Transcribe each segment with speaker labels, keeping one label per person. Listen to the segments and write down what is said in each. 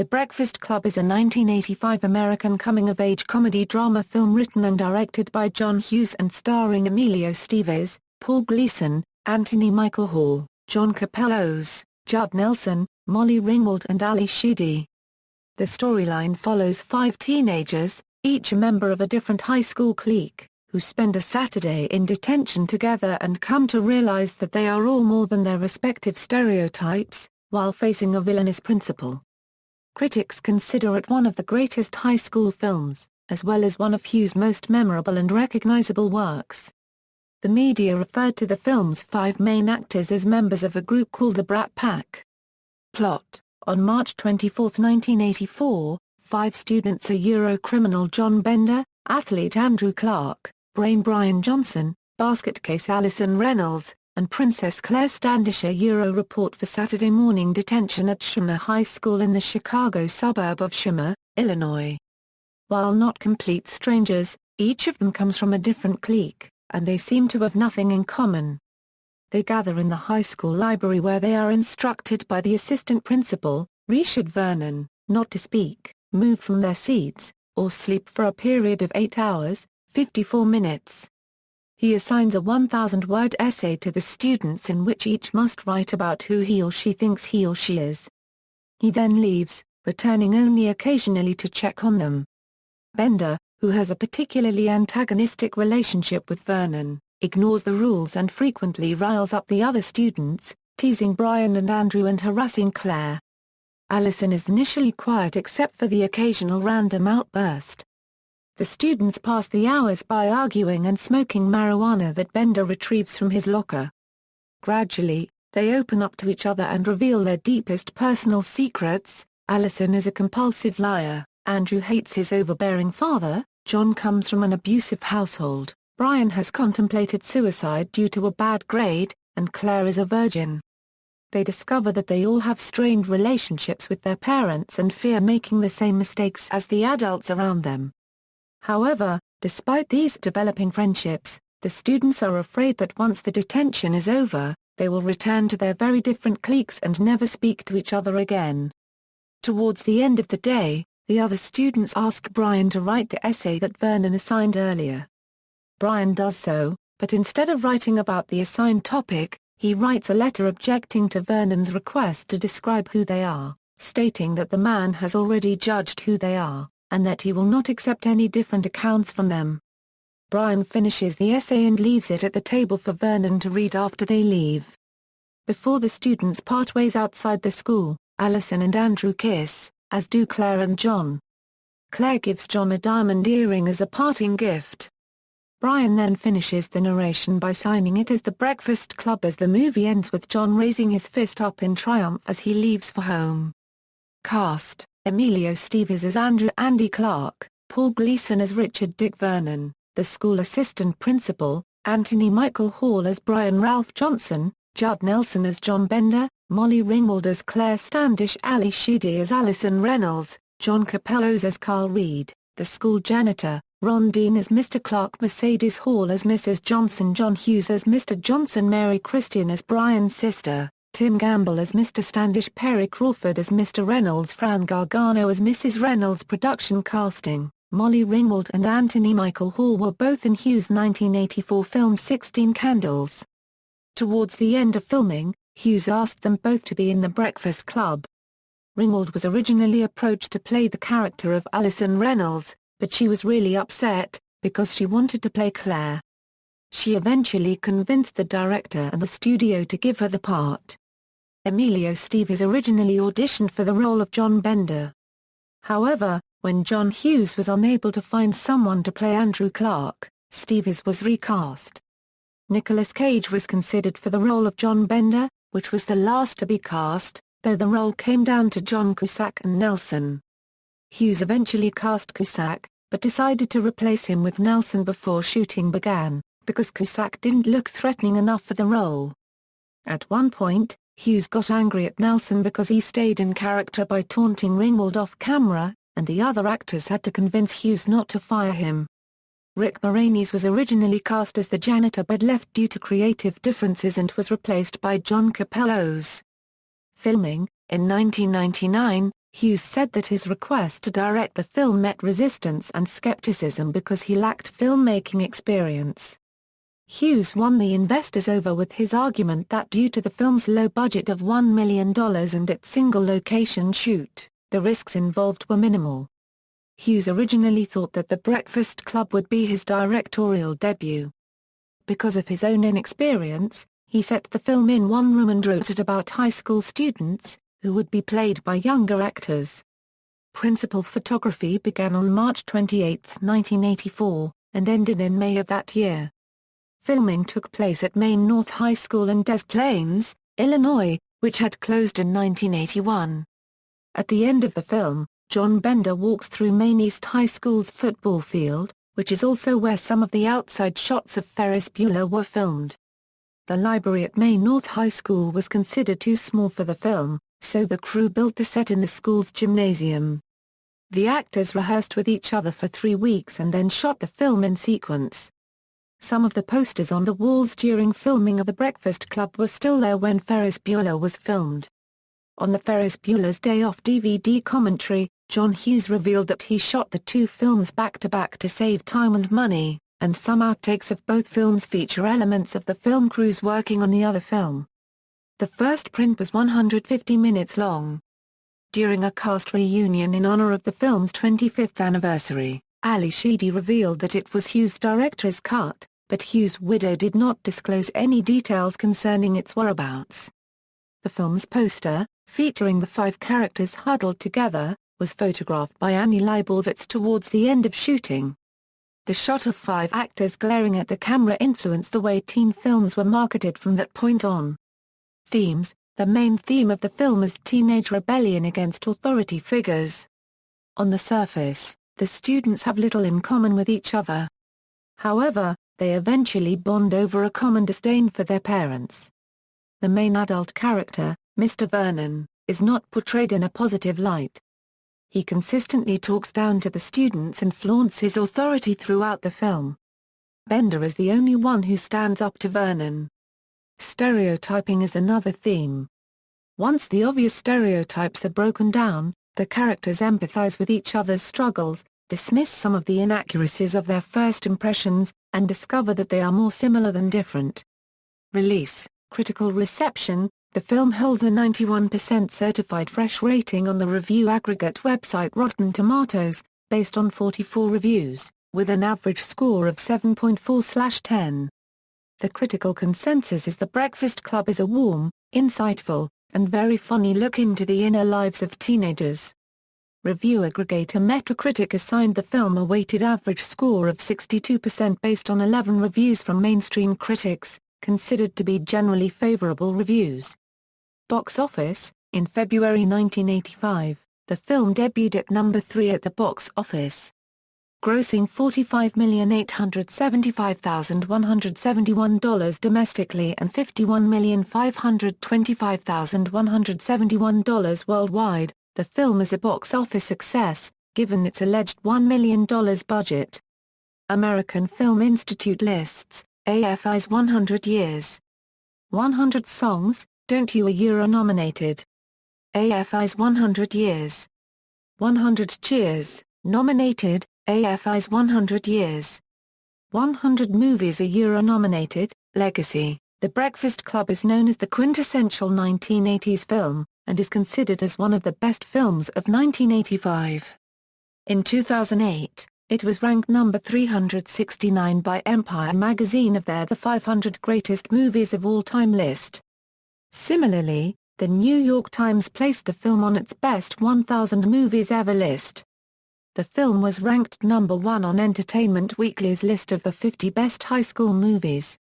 Speaker 1: The Breakfast Club is a 1985 American coming-of-age comedy drama film written and directed by John Hughes and starring Emilio Estevez, Paul Gleason, Anthony Michael Hall, John Kapelos, Judd Nelson, Molly Ringwald and Ally Sheedy. The storyline follows 5 teenagers, each a member of a different high school clique, who spend a Saturday in detention together and come to realize that they are all more than their respective stereotypes, while facing a villainous principal. Critics consider it one of the greatest high school films, as well as one of Hughes' most memorable and recognizable works. The media referred to the film's 5 main actors as members of a group called the Brat Pack. Plot: on March 24, 1984, 5 students criminal John Bender, athlete Andrew Clark, brain Brian Johnson, basket case Alison Reynolds, and Princess Claire Standish report for Saturday morning detention at Schummer High School in the Chicago suburb of Schummer, Illinois. While not complete strangers, each of them comes from a different clique, and they seem to have nothing in common. They gather in the high school library where they are instructed by the assistant principal, Richard Vernon, not to speak, move from their seats, or sleep for a period of 8 hours, 54 minutes. He assigns a 1,000-word essay to the students in which each must write about who he or she thinks he or she is. He then leaves, returning only occasionally to check on them. Bender, who has a particularly antagonistic relationship with Vernon, ignores the rules and frequently riles up the other students, teasing Brian and Andrew and harassing Claire. Allison is initially quiet except for the occasional random outburst. The students pass the hours by arguing and smoking marijuana that Bender retrieves from his locker. Gradually, they open up to each other and reveal their deepest personal secrets. Allison is a compulsive liar, Andrew hates his overbearing father, John comes from an abusive household, Brian has contemplated suicide due to a bad grade, and Claire is a virgin. They discover that they all have strained relationships with their parents and fear making the same mistakes as the adults around them. However, despite these developing friendships, the students are afraid that once the detention is over, they will return to their very different cliques and never speak to each other again. Towards the end of the day, the other students ask Brian to write the essay that Vernon assigned earlier. Brian does so, but instead of writing about the assigned topic, he writes a letter objecting to Vernon's request to describe who they are, stating that the man has already judged who they are, and that he will not accept any different accounts from them. Brian finishes the essay and leaves it at the table for Vernon to read after they leave. Before the students part ways outside the school, Allison and Andrew kiss, as do Claire and John. Claire gives John a diamond earring as a parting gift. Brian then finishes the narration by signing it as The Breakfast Club as the movie ends with John raising his fist up in triumph as he leaves for home. Cast: Emilio Estevez as Andrew Andy Clark, Paul Gleason as Richard Dick Vernon, the school assistant principal, Anthony Michael Hall as Brian Ralph Johnson, Judd Nelson as John Bender, Molly Ringwald as Claire Standish, Ally Sheedy as Alison Reynolds, John Kapelos as Carl Reed, the school janitor, Ron Dean as Mr. Clark, Mercedes Hall as Mrs. Johnson, John Hughes as Mr. Johnson, Mary Christian as Brian's sister, Tim Gamble as Mr. Standish, Perry Crawford as Mr. Reynolds, Fran Gargano as Mrs. Reynolds. Production casting: Molly Ringwald and Anthony Michael Hall were both in Hughes' 1984 film 16 Candles. Towards the end of filming, Hughes asked them both to be in The Breakfast Club. Ringwald was originally approached to play the character of Alison Reynolds, but she was really upset, because she wanted to play Claire. She eventually convinced the director and the studio to give her the part. Emilio Estevez originally auditioned for the role of John Bender. However, when John Hughes was unable to find someone to play Andrew Clark, Estevez was recast. Nicolas Cage was considered for the role of John Bender, which was the last to be cast, though the role came down to John Cusack and Nelson. Hughes eventually cast Cusack, but decided to replace him with Nelson before shooting began, because Cusack didn't look threatening enough for the role. At one point, Hughes got angry at Nelson because he stayed in character by taunting Ringwald off camera, and the other actors had to convince Hughes not to fire him. Rick Moranis was originally cast as the janitor but left due to creative differences and was replaced by John Kapelos. Filming: in 1999, Hughes said that his request to direct the film met resistance and skepticism because he lacked filmmaking experience. Hughes won the investors over with his argument that due to the film's low budget of $1 million and its single-location shoot, the risks involved were minimal. Hughes originally thought that The Breakfast Club would be his directorial debut. Because of his own inexperience, he set the film in one room and wrote it about high school students, who would be played by younger actors. Principal photography began on March 28, 1984, and ended in May of that year. Filming took place at Maine North High School in Des Plaines, Illinois, which had closed in 1981. At the end of the film, John Bender walks through Maine East High School's football field, which is also where some of the outside shots of Ferris Bueller were filmed. The library at Maine North High School was considered too small for the film, so the crew built the set in the school's gymnasium. The actors rehearsed with each other for 3 weeks and then shot the film in sequence. Some of the posters on the walls during filming of The Breakfast Club were still there when Ferris Bueller was filmed. On the Ferris Bueller's Day Off DVD commentary, John Hughes revealed that he shot the 2 films back-to-back to save time and money, and some outtakes of both films feature elements of the film crews working on the other film. The first print was 150 minutes long. During a cast reunion in honor of the film's 25th anniversary, Ally Sheedy revealed that it was Hughes' director's cut, but Hughes' widow did not disclose any details concerning its whereabouts. The film's poster, featuring the 5 characters huddled together, was photographed by Annie Leibovitz towards the end of shooting. The shot of 5 actors glaring at the camera influenced the way teen films were marketed from that point on. Themes: the main theme of the film is teenage rebellion against authority figures. On the surface, the students have little in common with each other. However, they eventually bond over a common disdain for their parents. The main adult character, Mr. Vernon, is not portrayed in a positive light. He consistently talks down to the students and flaunts his authority throughout the film. Bender is the only one who stands up to Vernon. Stereotyping is another theme. Once the obvious stereotypes are broken down, the characters empathize with each other's struggles, dismiss some of the inaccuracies of their first impressions, and discover that they are more similar than different. Release: critical reception. The film holds a 91% certified fresh rating on the review aggregate website Rotten Tomatoes, based on 44 reviews, with an average score of 7.4/10. The critical consensus is The Breakfast Club is a warm, insightful, and very funny look into the inner lives of teenagers. Review aggregator Metacritic assigned the film a weighted average score of 62% based on 11 reviews from mainstream critics, considered to be generally favorable reviews. Box office: in February 1985, the film debuted at number 3 at the box office, grossing $45,875,171 domestically and $51,525,171 worldwide. The film is a box office success, given its alleged $1 million budget. American Film Institute lists AFI's 100 Years. 100 Songs, Don't You, a Euro-nominated. AFI's 100 Years. 100 Cheers, nominated, AFI's 100 Years. 100 Movies, a Euro-nominated, Legacy. The Breakfast Club is known as the quintessential 1980s film, and is considered as one of the best films of 1985. In 2008, it was ranked number 369 by Empire magazine of their The 500 Greatest Movies of All Time list. Similarly, the New York Times placed the film on its Best 1,000 Movies Ever list. The film was ranked number 1 on Entertainment Weekly's list of the 50 best high school movies.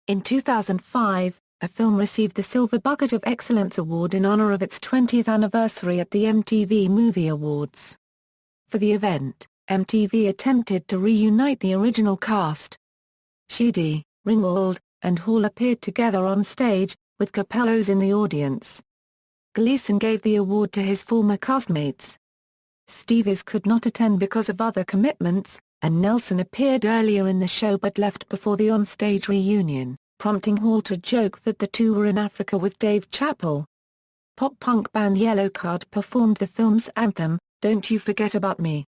Speaker 1: In 2005, the film received the Silver Bucket of Excellence Award in honor of its 20th anniversary at the MTV Movie Awards. For the event, MTV attempted to reunite the original cast. Sheedy, Ringwald, and Hall appeared together on stage, with Kapelos in the audience. Gleason gave the award to his former castmates. Estevez could not attend because of other commitments, and Nelson appeared earlier in the show but left before the on-stage reunion, prompting Hall to joke that the two were in Africa with Dave Chappelle. pop-punk band Yellowcard performed the film's anthem, Don't You Forget About Me.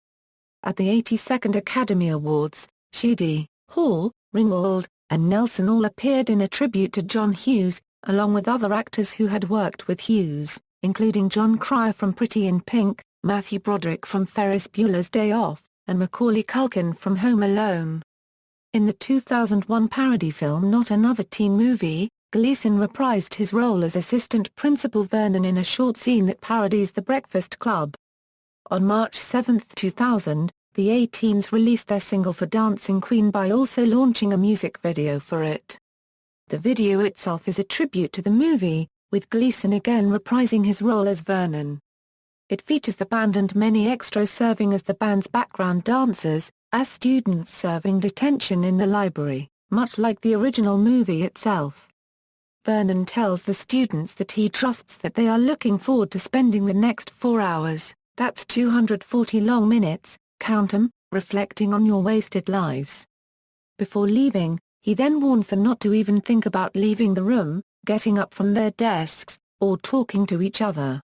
Speaker 1: At the 82nd Academy Awards, Sheedy, Hall, Ringwald, and Nelson all appeared in a tribute to John Hughes, along with other actors who had worked with Hughes, including John Cryer from Pretty in Pink, Matthew Broderick from Ferris Bueller's Day Off, and Macaulay Culkin from Home Alone. In the 2001 parody film Not Another Teen Movie, Gleason reprised his role as assistant principal Vernon in a short scene that parodies The Breakfast Club. On March 7, 2000, the A-Teens released their single for Dancing Queen by also launching a music video for it. The video itself is a tribute to the movie, with Gleason again reprising his role as Vernon. It features the band and many extras serving as the band's background dancers, as students serving detention in the library, much like the original movie itself. Vernon tells the students that he trusts that they are looking forward to spending the next 4 hours, that's 240 long minutes, count 'em, reflecting on your wasted lives. Before leaving, he then warns them not to even think about leaving the room, getting up from their desks, or talking to each other.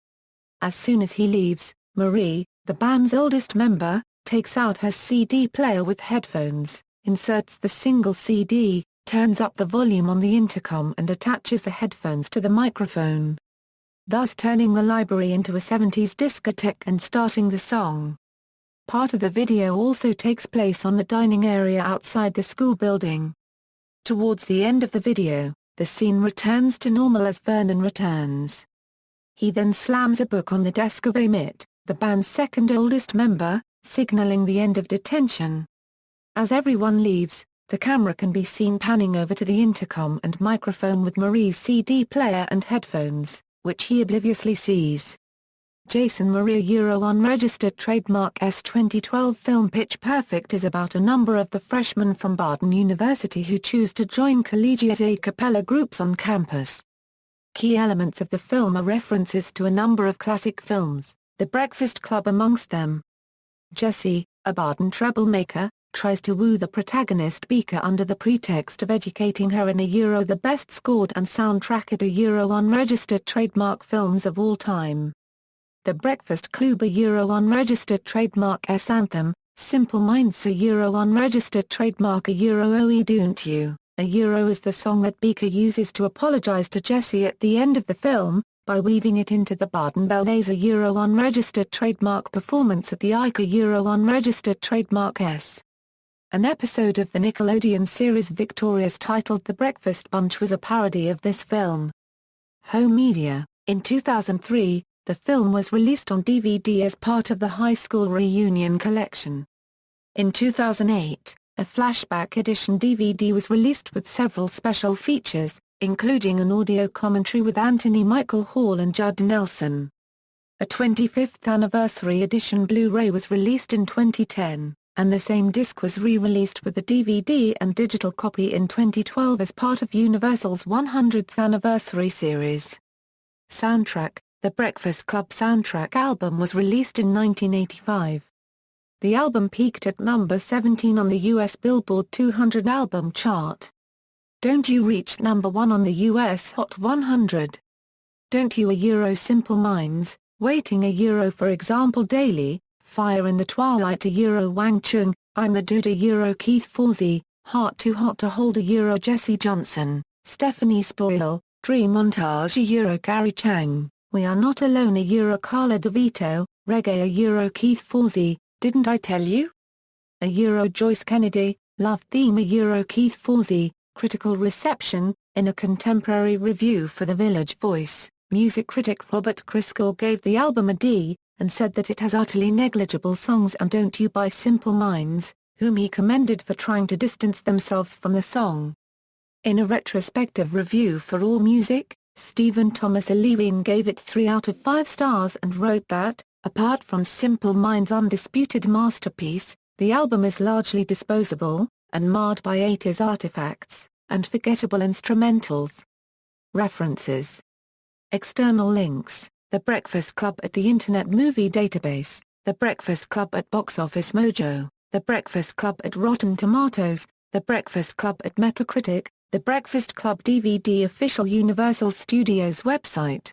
Speaker 1: As soon as he leaves, Marie, the band's oldest member, takes out her CD player with headphones, inserts the single CD, turns up the volume on the intercom and attaches the headphones to the microphone, thus turning the library into a 70s discotheque and starting the song. Part of the video also takes place on the dining area outside the school building. Towards the end of the video, the scene returns to normal as Vernon returns. He then slams a book on the desk of Amit, the band's second oldest member, signaling the end of detention. As everyone leaves, the camera can be seen panning over to the intercom and microphone with Marie's CD player and headphones, which he obliviously sees. Jason Maria unregistered trademark S 2012 film Pitch Perfect is about a number of the freshmen from Barton University who choose to join collegiate a cappella groups on campus. Key elements of the film are references to a number of classic films, The Breakfast Club amongst them. Jessie, a Barton troublemaker, tries to woo the protagonist Beaker under the pretext of educating her in the best scored and soundtrack at a unregistered trademark films of all time. The Breakfast Club a unregistered trademark S anthem, Simple Minds a unregistered trademark a oe don't you, a is the song that Beaker uses to apologize to Jessie at the end of the film, by weaving it into the Barton Ballets a unregistered trademark performance at the Ike a unregistered trademark S. An episode of the Nickelodeon series Victorious titled The Breakfast Bunch was a parody of this film. Home media. In 2003, the film was released on DVD as part of the High School Reunion collection. In 2008, a flashback edition DVD was released with several special features, including an audio commentary with Anthony Michael Hall and Judd Nelson. A 25th anniversary edition Blu-ray was released in 2010, and the same disc was re-released with a DVD and digital copy in 2012 as part of Universal's 100th anniversary series. Soundtrack. The Breakfast Club soundtrack album was released in 1985. The album peaked at number 17 on the US Billboard 200 album chart. Don't You reached number 1 on the US Hot 100. Don't You a Simple Minds, Waiting a for example Daily, Fire in the Twilight a Wang Chung, I'm the Dude a Keith Forsey, Heart Too Hot to Hold a Jesse Johnson, Stephanie Spoil, Dream Montage a Gary Chang, We Are Not Alone a Carla DeVito, Reggae a Keith Forsey, Didn't I Tell You? A Joyce Kennedy, Love Theme a Keith Forsey. Critical reception. In a contemporary review for The Village Voice, music critic Robert Christgau gave the album a D, and said that it has utterly negligible songs and Don't You by Simple Minds, whom he commended for trying to distance themselves from the song. In a retrospective review for AllMusic, Stephen Thomas Lewin gave it 3 out of 5 stars and wrote that, apart from Simple Minds' undisputed masterpiece, the album is largely disposable, and marred by 80s artifacts, and forgettable instrumentals. References. External links: The Breakfast Club at the Internet Movie Database, The Breakfast Club at Box Office Mojo, The Breakfast Club at Rotten Tomatoes, The Breakfast Club at Metacritic, The Breakfast Club DVD official Universal Studios website.